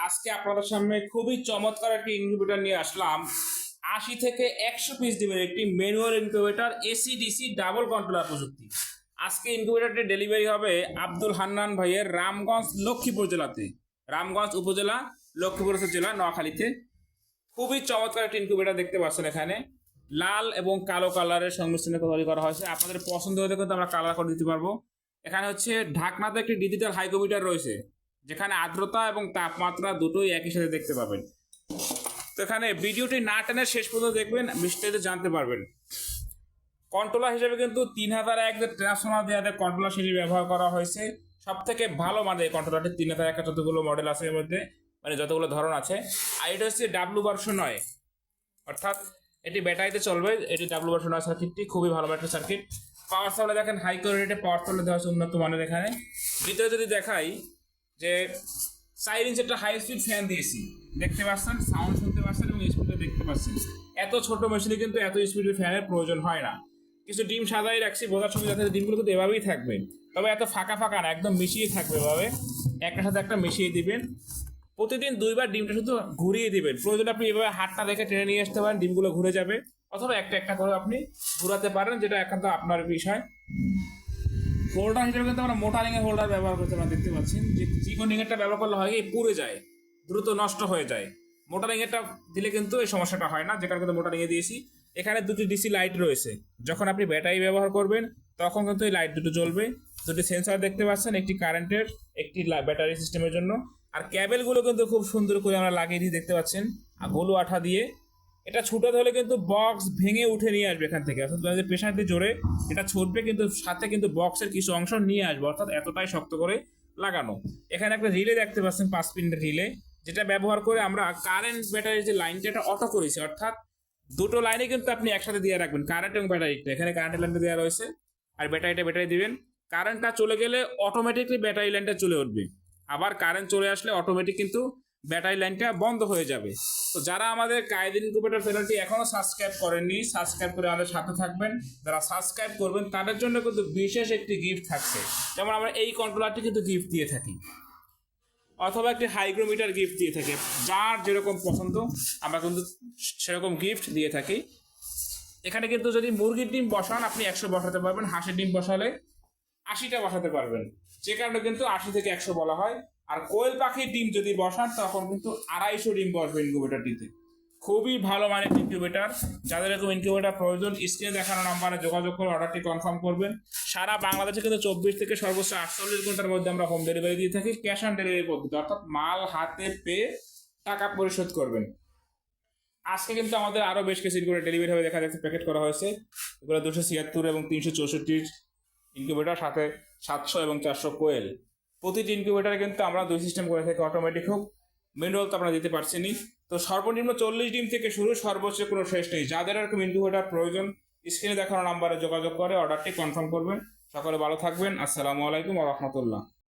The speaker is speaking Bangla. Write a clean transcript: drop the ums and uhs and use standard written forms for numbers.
আজকে আপনাদের সামনে খুবই চমৎকার একটি ইনকিউবেটর নিয়ে আসলাম। 80 থেকে 100 পিস ডিমের একটি manual incubator, AC DC double controller প্রযুক্তি। আজকে ইনকিউবেটরটি ডেলিভারি হবে আব্দুল হান্নান ভাইয়ের রামগঞ্জ লক্ষ্মীপুর জেলাতে। রামগঞ্জ উপজেলা, লক্ষ্মীপুর জেলা, নোয়াখালীতে। খুবই চমৎকার একটি ইনকিউবেটর দেখতে পাচ্ছেন। এখানে লাল এবং কালো কালারের সংমিশ্রণে তৈরি করা হয়েছে। আপনাদের পছন্দ হলে কিন্তু আমরা কালার করে দিতে পারবো। এখানে হচ্ছে ঢাকনাতে একটি ডিজিটাল হাইগ্রোমিটার রয়েছে, যেখানে আর্দ্রতা এবং তাপমাত্রা দুটোই একই সাথে দেখতে পাবেন। তো এখানে ভিডিওটি না টেনে শেষ পর্যন্ত দেখবেন, বিস্তারিত জানতে পারবেন। কন্ট্রোলার হিসেবে কিন্তু 3001 ট্রান্সফর্মার দেওয়া কন্ট্রোলার সিরিজ ব্যবহার করা হয়েছে। সব থেকে ভালো মানের কন্ট্রোলারটি 3001 যতগুলো মডেল আছে এর মধ্যে, মানে যতগুলো ধরন আছে। আর এটা হচ্ছে ডাব্লু ভার্সন 9, অর্থাৎ এটি ব্যাটারিতে চলবে। এটি ডাব্লু ভার্সন 9 সার্কিটটি খুবই ভালো একটা সার্কিট। পাওয়ার সাপ্লাই দেখেন হাই কোয়ালিটি পাওয়ার সাপ্লাই দেওয়া হচ্ছে উন্নত মানের। এখানে ভিতরে যদি দেখাই যে 4 ইঞ্চি একটা হাই স্পিড ফ্যান দিয়েছি, দেখতে পাচ্ছেন, সাউন্ড শুনতে পাচ্ছেন এবং স্পিডটা দেখতে পাচ্ছেন। এত ছোট মেশিনে কিন্তু এত স্পিডের ফ্যানের প্রয়োজন হয় না। কিছু ডিম সাজাই রাখছি বোঝার সময়, যাতে ডিমগুলো কিন্তু এভাবেই থাকবে, তবে এত ফাঁকা ফাঁকা না, একদম মিশিয়ে থাকবে এভাবে। একটার সাথে একটা মিশিয়ে দিবেন। প্রতিদিন 2বার ডিমটা শুধু ঘুরিয়ে দিবেন। প্রয়োজন আপনি এভাবে হাতটা দেখে টেনে নিয়ে আসতে পারেন, ডিমগুলো ঘুরে যাবে। অথবা একটা একটা করে আপনি ঘুরাতে পারেন, যেটা একান্ত আপনার বিষয়। হোল্ডার হিসেবে কিন্তু আমরা মোটারিং এর হোল্ডার ব্যবহার করতে পারি। দেখতে পাচ্ছেন যে চিকনিং এরটা ব্যবহার করলে হয় কি, পুড়ে যায়, দ্রুত নষ্ট হয়ে যায়। মোটারিং এরটা দিলে কিন্তু এই সমস্যাটা হয় না, যে কারণে কিন্তু মোটারিং এ দিয়েছি। এখানে দুটি ডিসি লাইট রয়েছে। যখন আপনি ব্যাটারি ব্যবহার করবেন তখন কিন্তু এই লাইট দুটো জ্বলবে। দুটি সেন্সর দেখতে পাচ্ছেন, একটি কারেন্টের, একটি ব্যাটারি সিস্টেমের জন্য। আর ক্যাবেলগুলো কিন্তু খুব সুন্দর করে আমরা লাগিয়ে দিয়ে দেখতে পাচ্ছেন, আর গলু আঠা দিয়ে। এটা ছুটাতে হলে কিন্তু বক্স ভেঙে উঠে নিয়ে আসবে এখান থেকে, অর্থাৎ প্রেশার দিয়ে জোরে এটা ছুটবে, কিন্তু সাথে কিন্তু বক্সের কিছু অংশ নিয়ে আসবে, অর্থাৎ এতটাই শক্ত করে লাগানো। এখানে একটা রিলে দেখতে পাচ্ছেন, 5 পিনের রিলে, যেটা ব্যবহার করে আমরা কারেন্ট ব্যাটারির যে লাইনটা এটা অটো করেছি। অর্থাৎ দুটো লাইনে কিন্তু আপনি একসাথে দিয়ে রাখবেন, কারেন্ট এবং ব্যাটারিটা। এখানে কারেন্টের লাইনটা দেওয়া রয়েছে, আর ব্যাটারি দিবেন। কারেন্টটা চলে গেলে অটোমেটিকলি ব্যাটারি লাইনটা চলে উঠবে। আবার কারেন্ট চলে আসলে অটোমেটিক কিন্তু ব্যাটারি লাইনটা বন্ধ হয়ে যাবে। তো যারা আমাদের কায়েদ ইনকিউবেটর চ্যানেলটি এখনো সাবস্ক্রাইব করেননি, সাবস্ক্রাইব করে আমাদের সাথে থাকবেন। যারা সাবস্ক্রাইব করবেন তাদের জন্য কিন্তু বিশেষ একটি গিফট থাকছে। যেমন আমরা এই কন্ট্রোলারটি কিন্তু গিফট দিয়ে থাকি, অথবা একটি হাইগ্রোমিটার গিফট দিয়ে থাকি। যার যেরকম পছন্দ আমরা কিন্তু সেরকম গিফট দিয়ে থাকি। এখানে কিন্তু যদি মুরগির ডিম বসান আপনি 100 বসাতে পারবেন, হাঁসের ডিম বসালে 80টা বসাতে পারবেন, যে কারণে কিন্তু 80 থেকে 100 বলা হয়। আর কোয়েল পাখির ডিম যদি বসান তখন কিন্তু 250 ডিম বসবে ইনকিউবেটরটিতে। খুবই ভালো মানের ইনকিউবেটর। যাদের এরকম ইনকিউবেটর প্রয়োজন, স্ক্রিনে দেখানো নাম্বারে যোগাযোগ করে অর্ডারটি কনফার্ম করবেন। সারা বাংলাদেশে কিন্তু 24 থেকে সর্বোচ্চ 48 ঘন্টার মধ্যে আমরা হোম ডেলিভারি দিয়ে থাকি, ক্যাশ অন ডেলিভারি পদ্ধতি, অর্থাৎ মাল হাতে পেয়ে টাকা পরিশোধ করবেন। আজকে কিন্তু আমাদের আরো বেশ কিছু ইনকিউবেটর ডেলিভারি হবে, দেখা যাচ্ছে প্যাকেট করা হয়েছে। এগুলো 276 এবং 364 ইনকিউবেটর, সাথে 700 এবং 400 কোয়েল। প্রতিটি ইনকিউবেটারে কিন্তু আমরা 2 সিস্টেম করে থাকি, অটোমেটিক হোক, ম্যানুয়াল তো আমরা দিতে পারছি নি। তো সর্বনিম্ন 40 ডিম থেকে শুরু, সর্বোচ্চ কোনো শেষ নেই। যাদের এরকম ইনকিউবেটার প্রয়োজন, স্ক্রিনে দেখানো নাম্বারে যোগাযোগ করে অর্ডারটি কনফার্ম করবেন। সকলে ভালো থাকবেন। আসসালামু আলাইকুম ওয়া রাহমাতুল্লাহ।